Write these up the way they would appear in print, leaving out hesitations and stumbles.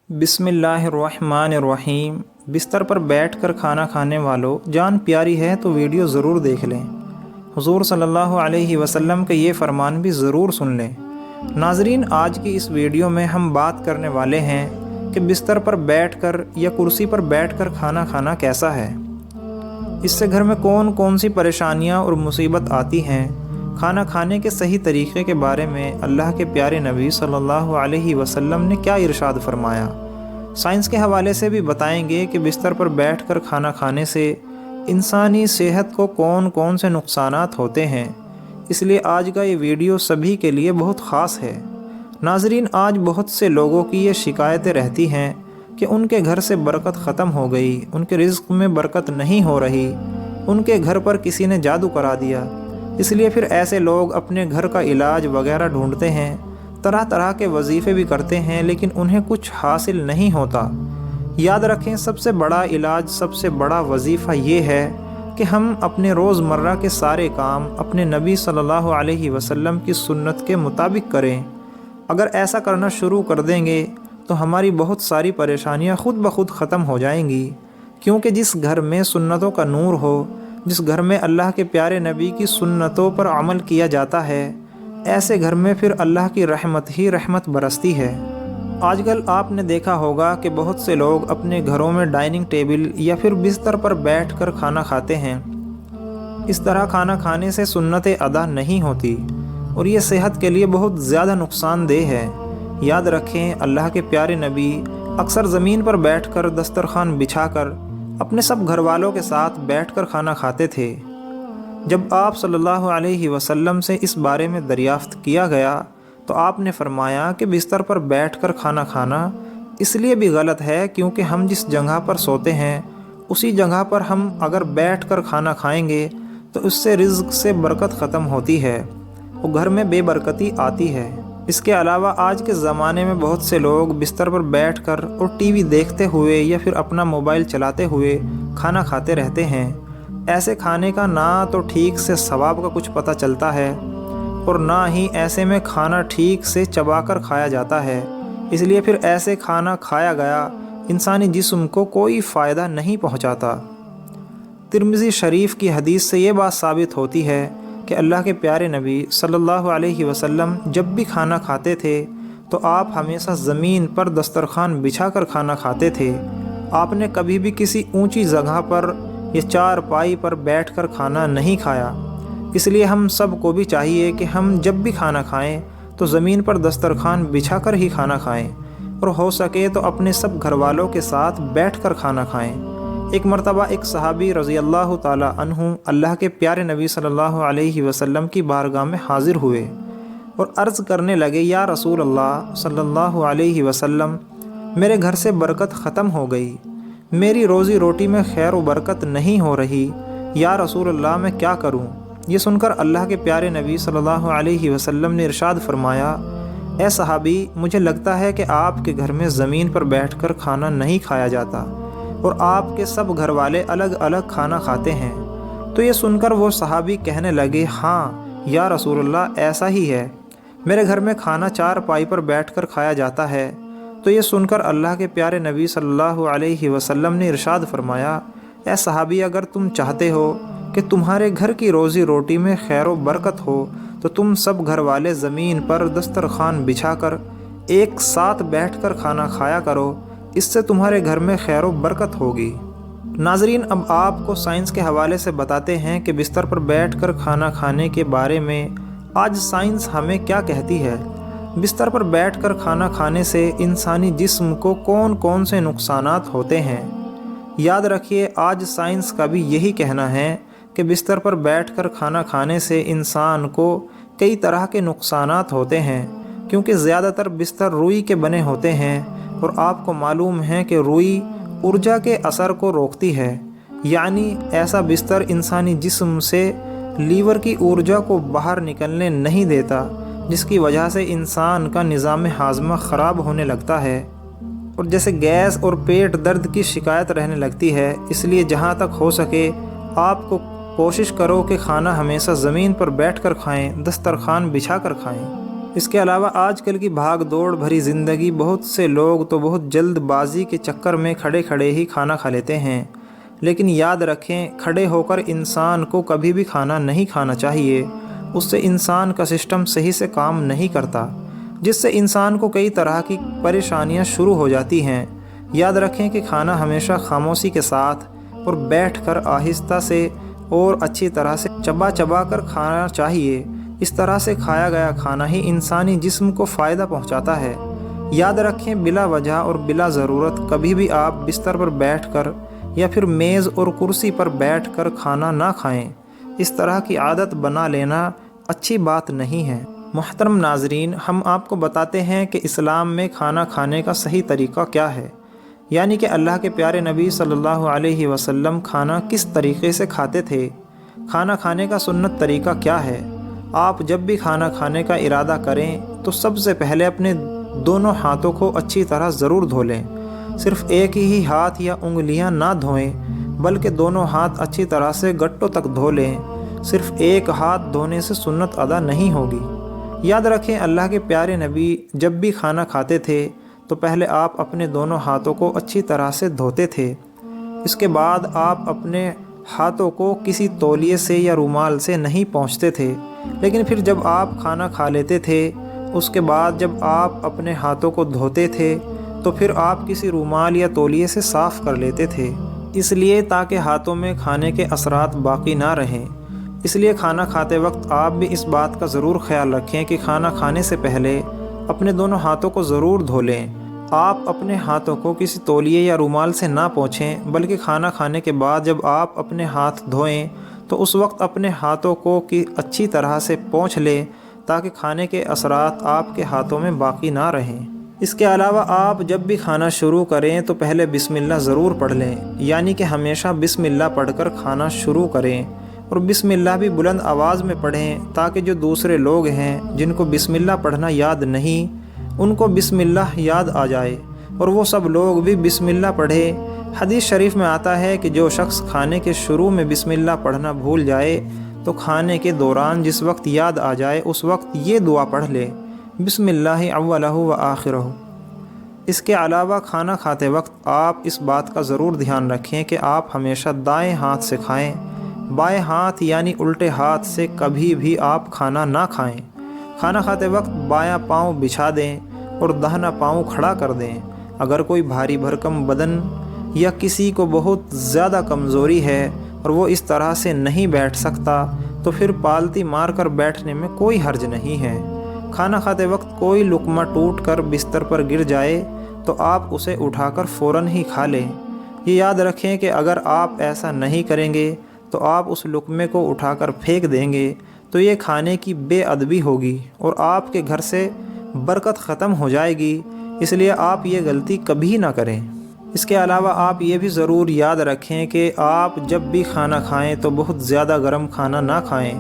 بسم اللہ الرحمن الرحیم۔ بستر پر بیٹھ کر کھانا کھانے والوں، جان پیاری ہے تو ویڈیو ضرور دیکھ لیں۔ حضور صلی اللہ علیہ وسلم کا یہ فرمان بھی ضرور سن لیں۔ ناظرین، آج کی اس ویڈیو میں ہم بات کرنے والے ہیں کہ بستر پر بیٹھ کر یا کرسی پر بیٹھ کر کھانا کھانا کیسا ہے، اس سے گھر میں کون کون سی پریشانیاں اور مصیبت آتی ہیں۔ کھانا کھانے کے صحیح طریقے کے بارے میں اللہ کے پیارے نبی صلی اللہ علیہ وسلم نے کیا ارشاد فرمایا، سائنس کے حوالے سے بھی بتائیں گے کہ بستر پر بیٹھ کر کھانا کھانے سے انسانی صحت کو کون کون سے نقصانات ہوتے ہیں۔ اس لیے آج کا یہ ویڈیو سبھی کے لیے بہت خاص ہے۔ ناظرین، آج بہت سے لوگوں کی یہ شکایتیں رہتی ہیں کہ ان کے گھر سے برکت ختم ہو گئی، ان کے رزق میں برکت نہیں ہو رہی، ان کے گھر پر کسی نے جادو کرا دیا۔ اس لیے پھر ایسے لوگ اپنے گھر کا علاج وغیرہ ڈھونڈتے ہیں، طرح طرح کے وظیفے بھی کرتے ہیں، لیکن انہیں کچھ حاصل نہیں ہوتا۔ یاد رکھیں، سب سے بڑا علاج، سب سے بڑا وظیفہ یہ ہے کہ ہم اپنے روزمرہ کے سارے کام اپنے نبی صلی اللہ علیہ وسلم کی سنت کے مطابق کریں۔ اگر ایسا کرنا شروع کر دیں گے تو ہماری بہت ساری پریشانیاں خود بخود ختم ہو جائیں گی، کیونکہ جس گھر میں سنتوں کا نور ہو، جس گھر میں اللہ کے پیارے نبی کی سنتوں پر عمل کیا جاتا ہے، ایسے گھر میں پھر اللہ کی رحمت ہی رحمت برستی ہے۔ آج کل آپ نے دیکھا ہوگا کہ بہت سے لوگ اپنے گھروں میں ڈائننگ ٹیبل یا پھر بستر پر بیٹھ کر کھانا کھاتے ہیں۔ اس طرح کھانا کھانے سے سنتیں ادا نہیں ہوتی اور یہ صحت کے لیے بہت زیادہ نقصان دہ ہے۔ یاد رکھیں، اللہ کے پیارے نبی اکثر زمین پر بیٹھ کر دسترخوان بچھا کر اپنے سب گھر والوں کے ساتھ بیٹھ کر کھانا کھاتے تھے۔ جب آپ صلی اللہ علیہ وسلم سے اس بارے میں دریافت کیا گیا تو آپ نے فرمایا کہ بستر پر بیٹھ کر کھانا کھانا اس لیے بھی غلط ہے کیونکہ ہم جس جگہ پر سوتے ہیں اسی جگہ پر ہم اگر بیٹھ کر کھانا کھائیں گے تو اس سے رزق سے برکت ختم ہوتی ہے، وہ گھر میں بے برکتی آتی ہے۔ اس کے علاوہ آج کے زمانے میں بہت سے لوگ بستر پر بیٹھ کر اور ٹی وی دیکھتے ہوئے یا پھر اپنا موبائل چلاتے ہوئے کھانا کھاتے رہتے ہیں۔ ایسے کھانے کا نہ تو ٹھیک سے ثواب کا کچھ پتہ چلتا ہے اور نہ ہی ایسے میں کھانا ٹھیک سے چبا کر کھایا جاتا ہے۔ اس لیے پھر ایسے کھانا کھایا گیا انسانی جسم کو کوئی فائدہ نہیں پہنچاتا۔ ترمذی شریف کی حدیث سے یہ بات ثابت ہوتی ہے کہ اللہ کے پیارے نبی صلی اللہ علیہ وسلم جب بھی کھانا کھاتے تھے تو آپ ہمیشہ زمین پر دسترخوان بچھا کر کھانا کھاتے تھے۔ آپ نے کبھی بھی کسی اونچی جگہ پر یا چارپائی پر بیٹھ کر کھانا نہیں کھایا۔ اس لیے ہم سب کو بھی چاہیے کہ ہم جب بھی کھانا کھائیں تو زمین پر دسترخوان بچھا کر ہی کھانا کھائیں، اور ہو سکے تو اپنے سب گھر والوں کے ساتھ بیٹھ کر کھانا کھائیں۔ ایک مرتبہ ایک صحابی رضی اللہ تعالی عنہ اللہ کے پیارے نبی صلی اللہ علیہ وسلم کی بارگاہ میں حاضر ہوئے اور عرض کرنے لگے، یا رسول اللہ صلی اللہ علیہ وسلم، میرے گھر سے برکت ختم ہو گئی، میری روزی روٹی میں خیر و برکت نہیں ہو رہی، یا رسول اللہ میں کیا کروں؟ یہ سن کر اللہ کے پیارے نبی صلی اللہ علیہ وسلم نے ارشاد فرمایا، اے صحابی، مجھے لگتا ہے کہ آپ کے گھر میں زمین پر بیٹھ کر کھانا نہیں کھایا جاتا اور آپ کے سب گھر والے الگ الگ کھانا کھاتے ہیں۔ تو یہ سن کر وہ صحابی کہنے لگے، ہاں یا رسول اللہ، ایسا ہی ہے، میرے گھر میں کھانا چارپائی پر بیٹھ کر کھایا جاتا ہے۔ تو یہ سن کر اللہ کے پیارے نبی صلی اللہ علیہ وسلم نے ارشاد فرمایا، اے صحابی، اگر تم چاہتے ہو کہ تمہارے گھر کی روزی روٹی میں خیر و برکت ہو تو تم سب گھر والے زمین پر دسترخوان بچھا کر ایک ساتھ بیٹھ کر کھانا کھایا کرو، اس سے تمہارے گھر میں خیر و برکت ہوگی۔ ناظرین، اب آپ کو سائنس کے حوالے سے بتاتے ہیں کہ بستر پر بیٹھ کر کھانا کھانے کے بارے میں آج سائنس ہمیں کیا کہتی ہے۔ بستر پر بیٹھ کر کھانا کھانے سے انسانی جسم کو کون کون سے نقصانات ہوتے ہیں۔ یاد رکھیے، آج سائنس کا بھی یہی کہنا ہے کہ بستر پر بیٹھ کر کھانا کھانے سے انسان کو کئی طرح کے نقصانات ہوتے ہیں، کیونکہ زیادہ تر بستر روئی کے بنے ہوتے ہیں اور آپ کو معلوم ہے کہ روئی ارجا کے اثر کو روکتی ہے، یعنی ایسا بستر انسانی جسم سے لیور کی ارجا کو باہر نکلنے نہیں دیتا، جس کی وجہ سے انسان کا نظام ہاضمہ خراب ہونے لگتا ہے اور جیسے گیس اور پیٹ درد کی شکایت رہنے لگتی ہے۔ اس لیے جہاں تک ہو سکے آپ کو کوشش کرو کہ کھانا ہمیشہ زمین پر بیٹھ کر کھائیں، دسترخوان بچھا کر کھائیں۔ اس کے علاوہ آج کل کی بھاگ دوڑ بھری زندگی، بہت سے لوگ تو بہت جلد بازی کے چکر میں کھڑے کھڑے ہی کھانا کھا لیتے ہیں، لیکن یاد رکھیں کھڑے ہو کر انسان کو کبھی بھی کھانا نہیں کھانا چاہیے۔ اس سے انسان کا سسٹم صحیح سے کام نہیں کرتا، جس سے انسان کو کئی طرح کی پریشانیاں شروع ہو جاتی ہیں۔ یاد رکھیں کہ کھانا ہمیشہ خاموشی کے ساتھ اور بیٹھ کر آہستہ سے اور اچھی طرح سے چبا چبا کر کھانا چاہیے۔ اس طرح سے کھایا گیا کھانا ہی انسانی جسم کو فائدہ پہنچاتا ہے۔ یاد رکھیں بلا وجہ اور بلا ضرورت کبھی بھی آپ بستر پر بیٹھ کر یا پھر میز اور کرسی پر بیٹھ کر کھانا نہ کھائیں۔ اس طرح کی عادت بنا لینا اچھی بات نہیں ہے۔ محترم ناظرین، ہم آپ کو بتاتے ہیں کہ اسلام میں کھانا کھانے کا صحیح طریقہ کیا ہے، یعنی کہ اللہ کے پیارے نبی صلی اللہ علیہ وسلم کھانا کس طریقے سے کھاتے تھے۔ کھانا کھانے کا سنت طریقہ کیا ہے؟ آپ جب بھی کھانا کھانے کا ارادہ کریں تو سب سے پہلے اپنے دونوں ہاتھوں کو اچھی طرح ضرور دھو لیں۔ صرف ایک ہی ہاتھ یا انگلیاں نہ دھوئیں، بلکہ دونوں ہاتھ اچھی طرح سے گٹوں تک دھو لیں۔ صرف ایک ہاتھ دھونے سے سنت ادا نہیں ہوگی۔ یاد رکھیں اللہ کے پیارے نبی جب بھی کھانا کھاتے تھے تو پہلے آپ اپنے دونوں ہاتھوں کو اچھی طرح سے دھوتے تھے۔ اس کے بعد آپ اپنے ہاتھوں کو کسی تولیے سے یا رومال سے نہیں پوچھتے تھے، لیکن پھر جب آپ کھانا کھا لیتے تھے اس کے بعد جب آپ اپنے ہاتھوں کو دھوتے تھے تو پھر آپ کسی رومال یا تولیے سے صاف کر لیتے تھے، اس لیے تاکہ ہاتھوں میں کھانے کے اثرات باقی نہ رہیں۔ اس لیے کھانا کھاتے وقت آپ بھی اس بات کا ضرور خیال رکھیں کہ کھانا کھانے سے پہلے اپنے دونوں ہاتھوں کو ضرور دھو لیں۔ آپ اپنے ہاتھوں کو کسی تولیے یا رومال سے نہ پوچھیں، بلکہ کھانا کھانے کے بعد جب آپ اپنے ہاتھ دھوئیں تو اس وقت اپنے ہاتھوں کو اچھی طرح سے پونچھ لیں تاکہ کھانے کے اثرات آپ کے ہاتھوں میں باقی نہ رہیں۔ اس کے علاوہ آپ جب بھی کھانا شروع کریں تو پہلے بسم اللہ ضرور پڑھ لیں، یعنی کہ ہمیشہ بسم اللہ پڑھ کر کھانا شروع کریں، اور بسم اللہ بھی بلند آواز میں پڑھیں تاکہ جو دوسرے لوگ ہیں جن کو بسم اللہ پڑھنا یاد نہیں ان کو بسم اللہ یاد آ جائے اور وہ سب لوگ بھی بسم اللہ پڑھے۔ حدیث شریف میں آتا ہے کہ جو شخص کھانے کے شروع میں بسم اللہ پڑھنا بھول جائے تو کھانے کے دوران جس وقت یاد آ جائے اس وقت یہ دعا پڑھ لے، بسم اللہ اولہ و آخرہ۔ اس کے علاوہ کھانا کھاتے وقت آپ اس بات کا ضرور دھیان رکھیں کہ آپ ہمیشہ دائیں ہاتھ سے کھائیں، بائیں ہاتھ یعنی الٹے ہاتھ سے کبھی بھی آپ کھانا نہ کھائیں۔ کھانا کھاتے وقت بایاں پاؤں بچھا دیں اور داہنا پاؤں کھڑا کر دیں۔ اگر کوئی بھاری بھرکم بدن یا کسی کو بہت زیادہ کمزوری ہے اور وہ اس طرح سے نہیں بیٹھ سکتا تو پھر پالتی مار کر بیٹھنے میں کوئی حرج نہیں ہے۔ کھانا کھاتے وقت کوئی لقمہ ٹوٹ کر بستر پر گر جائے تو آپ اسے اٹھا کر فوراً ہی کھا لیں۔ یہ یاد رکھیں کہ اگر آپ ایسا نہیں کریں گے تو آپ اس لقمے کو اٹھا کر پھینک دیں گے تو یہ کھانے کی بے ادبی ہوگی اور آپ کے گھر سے برکت ختم ہو جائے گی، اس لیے آپ یہ غلطی کبھی نہ کریں۔ اس کے علاوہ آپ یہ بھی ضرور یاد رکھیں کہ آپ جب بھی کھانا کھائیں تو بہت زیادہ گرم کھانا نہ کھائیں،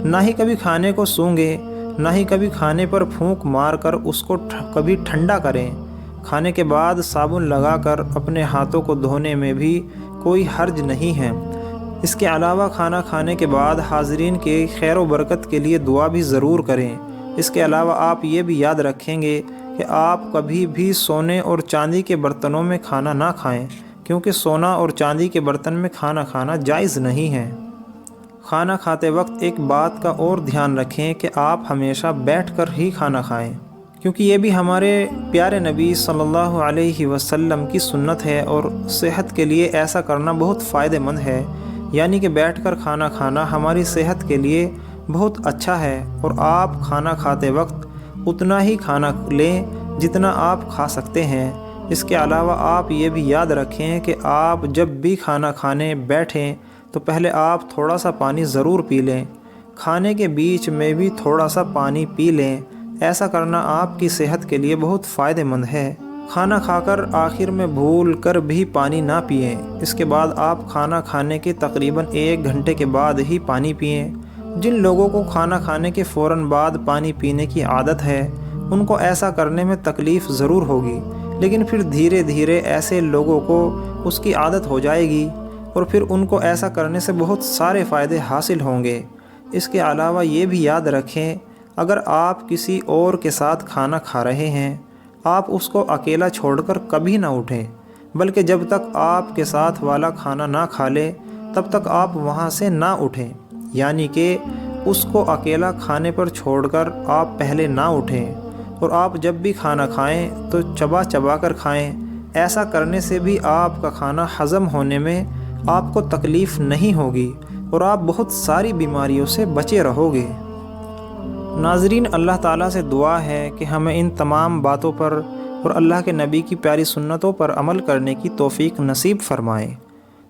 نہ ہی کبھی کھانے کو سونگیں، نہ ہی کبھی کھانے پر پھونک مار کر اس کو کبھی ٹھنڈا کریں۔ کھانے کے بعد صابن لگا کر اپنے ہاتھوں کو دھونے میں بھی کوئی حرج نہیں ہے۔ اس کے علاوہ کھانا کھانے کے بعد حاضرین کے خیر و برکت کے لیے دعا بھی ضرور کریں۔ اس کے علاوہ آپ یہ بھی یاد رکھیں گے کہ آپ کبھی بھی سونے اور چاندی کے برتنوں میں کھانا نہ کھائیں، کیونکہ سونا اور چاندی کے برتن میں کھانا کھانا جائز نہیں ہے۔ کھانا کھاتے وقت ایک بات کا اور دھیان رکھیں کہ آپ ہمیشہ بیٹھ کر ہی کھانا کھائیں، کیونکہ یہ بھی ہمارے پیارے نبی صلی اللہ علیہ وسلم کی سنت ہے اور صحت کے لیے ایسا کرنا بہت فائدہ مند ہے، یعنی کہ بیٹھ کر کھانا کھانا ہماری صحت کے لیے بہت اچھا ہے، اور آپ کھانا کھاتے وقت اتنا ہی کھانا لیں جتنا آپ کھا سکتے ہیں۔ اس کے علاوہ آپ یہ بھی یاد رکھیں کہ آپ جب بھی کھانا کھانے بیٹھیں تو پہلے آپ تھوڑا سا پانی ضرور پی لیں، کھانے کے بیچ میں بھی تھوڑا سا پانی پی لیں۔ ایسا کرنا آپ کی صحت کے لیے بہت فائدہ مند ہے۔ کھانا کھا کر آخر میں بھول کر بھی پانی نہ پئیں۔ اس کے بعد آپ کھانا کھانے کے تقریباً 1 گھنٹے کے بعد ہی پانی پئیں۔ جن لوگوں کو کھانا کھانے کے فوراً بعد پانی پینے کی عادت ہے ان کو ایسا کرنے میں تکلیف ضرور ہوگی، لیکن پھر دھیرے دھیرے ایسے لوگوں کو اس کی عادت ہو جائے گی اور پھر ان کو ایسا کرنے سے بہت سارے فائدے حاصل ہوں گے۔ اس کے علاوہ یہ بھی یاد رکھیں اگر آپ کسی اور کے ساتھ کھانا کھا رہے ہیں، آپ اس کو اکیلا چھوڑ کر کبھی نہ اٹھیں، بلکہ جب تک آپ کے ساتھ والا کھانا نہ کھا لے تب تک آپ وہاں سے نہ اٹھیں، یعنی کہ اس کو اکیلا کھانے پر چھوڑ کر آپ پہلے نہ اٹھیں، اور آپ جب بھی کھانا کھائیں تو چبا چبا کر کھائیں۔ ایسا کرنے سے بھی آپ کا کھانا ہضم ہونے میں آپ کو تکلیف نہیں ہوگی اور آپ بہت ساری بیماریوں سے بچے رہو گے۔ ناظرین، اللہ تعالیٰ سے دعا ہے کہ ہمیں ان تمام باتوں پر اور اللہ کے نبی کی پیاری سنتوں پر عمل کرنے کی توفیق نصیب فرمائے۔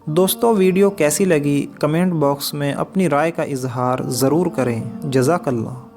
دوستو، ویڈیو کیسی لگی کمنٹ باکس میں اپنی رائے کا اظہار ضرور کریں۔ جزاک اللہ۔